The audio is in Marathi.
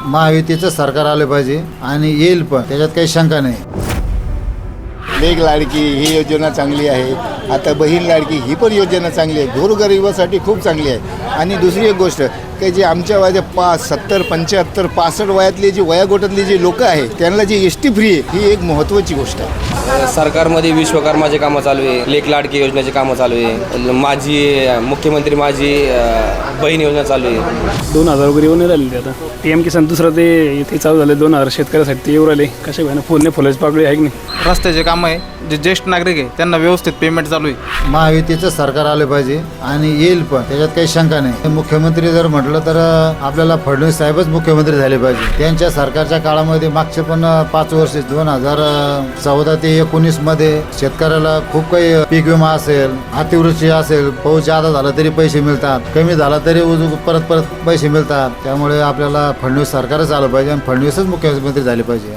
महायुतीचं सरकार आलं पाहिजे आणि येईल पण, त्याच्यात काही शंका नाही. लेक लाडकी ही योजना चांगली आहे. आता बहीण लाडकी ही पण योजना चांगली आहे. गोरगरिबासाठी खूप चांगली आहे. आणि दुसरी एक गोष्ट की जे आमच्या वयाच्या 70, 75, 65 वयातली जी वयागोटातली जी लोकं आहेत त्यांना जी एस टी फ्री आहे ही एक महत्त्वाची गोष्ट आहे. सरकारमध्ये विश्वकर्माचे कामं चालू आहे, लेक लाडकी योजनेचे कामं चालू आहे, माझी मुख्यमंत्री माझी बहीण योजना चालू आहे. 2000 वगैरे येऊन राहिले आता. PM किसान दुसरं ते इथे चालू झाले 2000 शेतकऱ्यासाठी ते येऊ राहिले. कशा भाईना फुलने फुलाची पाकळी आहे की नाही. रस्त्याचे काम आहे, जे ज्येष्ठ नागरिक आहे त्यांना व्यवस्थित पेमेंट चालू आहे. महायुतीचं सरकार आलं पाहिजे आणि येईल पण, त्याच्यात काही शंका नाही. मुख्यमंत्री जर म्हटलं तर आपल्याला फडणवीस साहेबच मुख्यमंत्री झाले पाहिजे. त्यांच्या सरकारच्या काळामध्ये मागचे पण 5 वर्ष 2014 ते 19 मध्ये शेतकऱ्याला खूप काही पीक विमा असेल, अतिवृष्टी असेल, पाऊस जादा झाला तरी पैसे मिळतात, कमी झाला तरी परत पैसे मिळतात. त्यामुळे आपल्याला फडणवीस सरकारच आलं पाहिजे आणि फडणवीसच मुख्यमंत्री झाले पाहिजे.